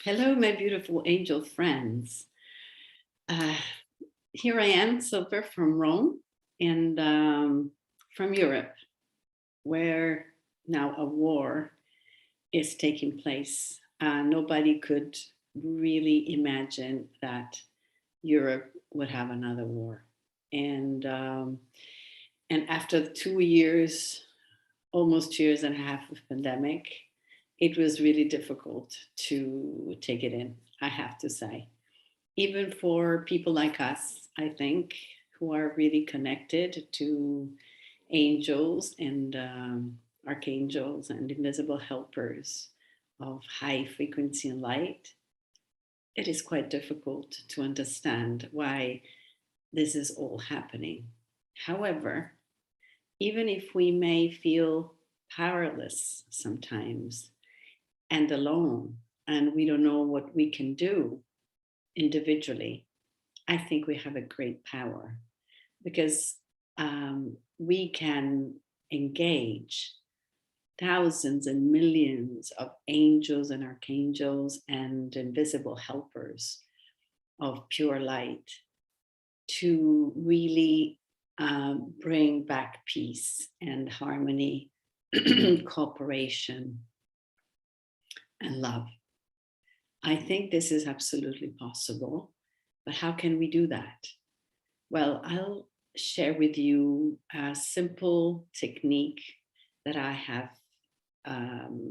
Hello, my beautiful angel friends. Uh, Here I am, Silver from Rome and from Europe, where now a war is taking place. Nobody could really imagine that Europe would have another war. And um, and after 2 years, almost 2 years and a half of pandemic, it was really difficult to take it in, I have to say. Even for people like us, I think, who are really connected to angels and archangels and invisible helpers of high frequency and light, it is quite difficult to understand why this is all happening. However, even if we may feel powerless sometimes and alone, and we don't know what we can do individually, I think we have a great power because we can engage thousands and millions of angels and archangels and invisible helpers of pure light to really bring back peace and harmony, cooperation, and love. I think this is absolutely possible, but how can we do that? Well, I'll share with you a simple technique that I have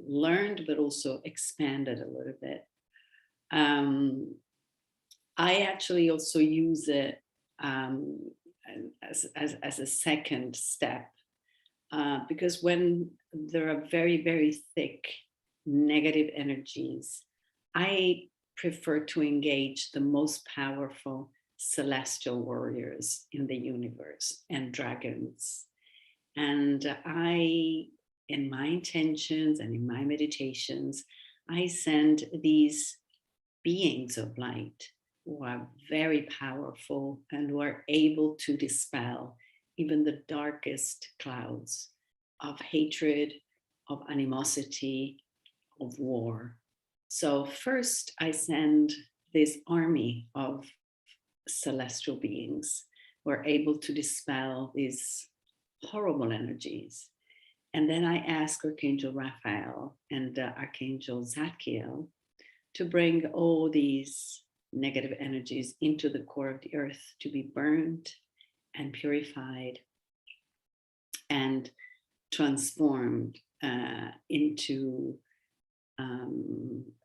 learned, but also expanded a little bit. I actually also use it um, as a second step because when there are very, very thick negative energies, I prefer to engage the most powerful celestial warriors in the universe and dragons. And in my intentions and in my meditations, I send these beings of light who are very powerful and who are able to dispel even the darkest clouds of hatred, of animosity, of war. So, first, I send this army of celestial beings who are able to dispel these horrible energies. And then I ask Archangel Raphael and Archangel Zadkiel to bring all these negative energies into the core of the earth to be burned and purified and transformed into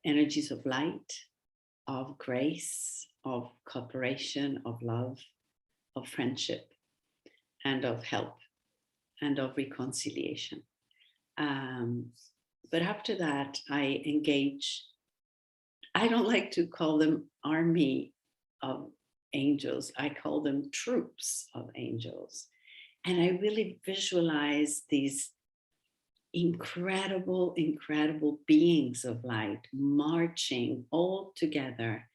energies of light, of grace, of cooperation, of love, of friendship, and of help, and of reconciliation. But after that, I engage. I don't like to call them army of angels. I call them troops of angels. And I really visualize these incredible, incredible beings of light marching all together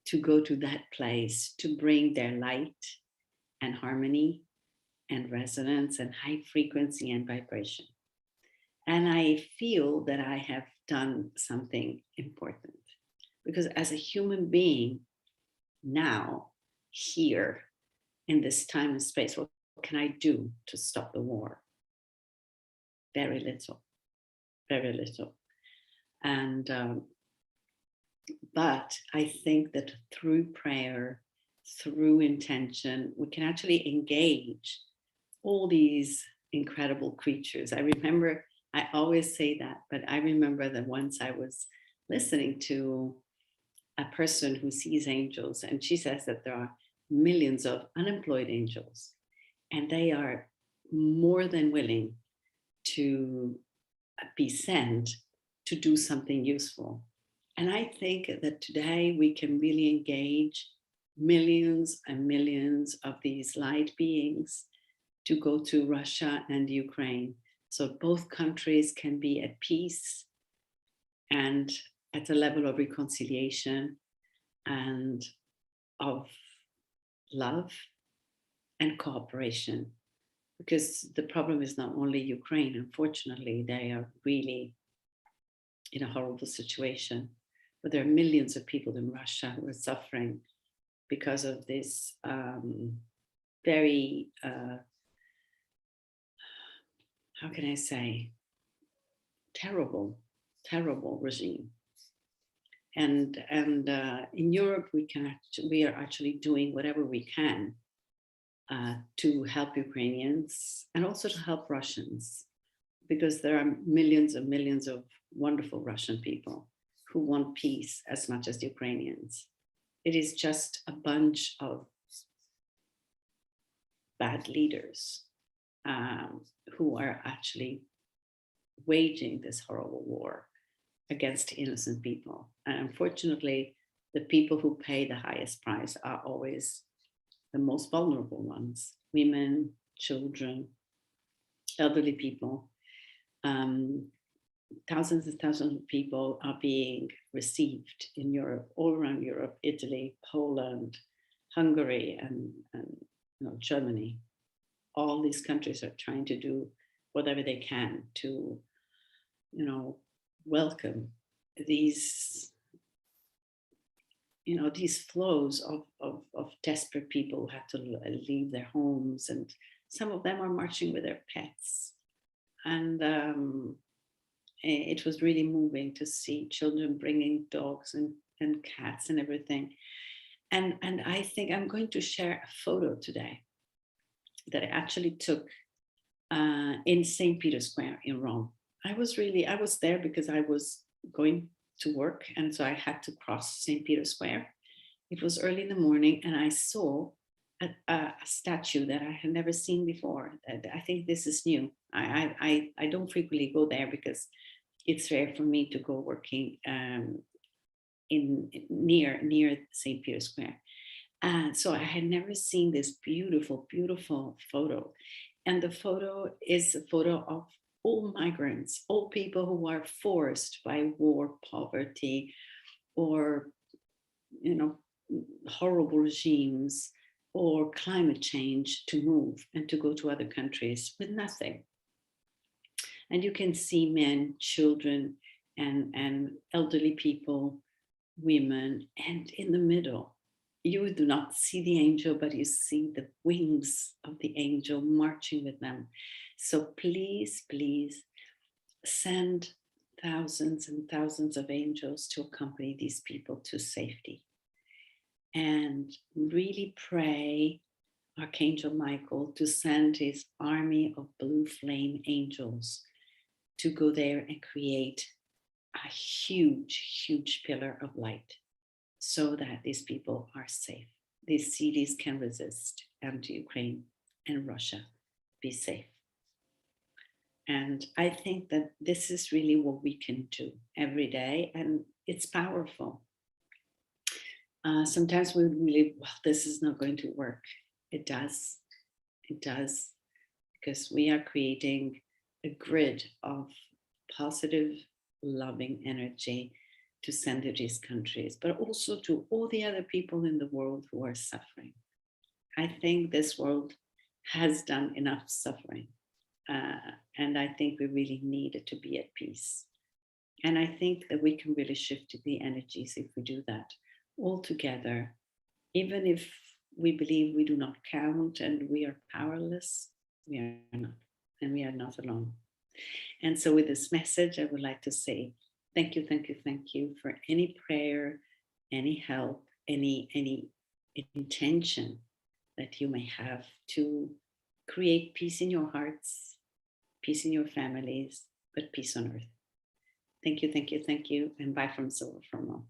to go to that place to bring their light and harmony and resonance and high frequency and vibration. And I feel that I have done something important because as a human being now, here in this time and space, what can I do to stop the war? Very little, very little. And but I think that through prayer, through intention, we can actually engage all these incredible creatures. I remember, I always say that, but I remember that once I was listening to a person who sees angels, and she says that there are millions of unemployed angels, and they are more than willing to be sent to do something useful. And I think that today we can really engage millions and millions of these light beings to go to Russia and Ukraine. So both countries can be at peace and at a level of reconciliation and of love and cooperation. Because the problem is not only Ukraine, unfortunately, they are really in a horrible situation. but there are millions of people in Russia who are suffering because of this very, how can I say, terrible, terrible regime. And in Europe, we are actually doing whatever we can to help Ukrainians and also to help Russians, because there are millions and millions of wonderful Russian people who want peace as much as Ukrainians. It is just a bunch of bad leaders who are actually waging this horrible war against innocent people. And unfortunately, the people who pay the highest price are always the most vulnerable ones: women, children, elderly people. Thousands and thousands of people are being received in Europe, all around Europe: Italy, Poland, Hungary, and Germany. All these countries are trying to do whatever they can to, welcome these, these flows of desperate people who have to leave their homes, and some of them are marching with their pets. And it was really moving to see children bringing dogs and cats and everything. And I think I'm going to share a photo today that I actually took in St. Peter's Square in Rome. I was there because I was going to work, and so I had to cross St. Peter's Square. It was early in the morning, and I saw a statue that I had never seen before. I think this is new. I don't frequently go there because it's rare for me to go working in near St. Peter's Square. So I had never seen this beautiful, beautiful photo. And the photo is a photo of all migrants, all people who are forced by war, poverty, or, horrible regimes or climate change to move and to go to other countries with nothing. And you can see men, children, and elderly people, women, and in the middle, you do not see the angel, but you see the wings of the angel marching with them. So please, please send thousands and thousands of angels to accompany these people to safety. And really pray Archangel Michael to send his army of blue flame angels to go there and create a huge, huge pillar of light so that these people are safe. These cities can resist, and Ukraine and Russia be safe. And I think that this is really what we can do every day, and it's powerful. Sometimes we believe, well, this is not going to work. It does. It does, because we are creating a grid of positive, loving energy to send to these countries, but also to all the other people in the world who are suffering. I think this world has done enough suffering. And I think we really need it to be at peace. And I think that we can really shift the energies if we do that all together, even if we believe we do not count and we are powerless. We are not, and we are not alone. And so with this message, I would like to say thank you, thank you, thank you for any prayer, any help, any intention that you may have to create peace in your hearts, peace in your families, but peace on earth. Thank you, thank you, thank you. And bye from Silver from Rome.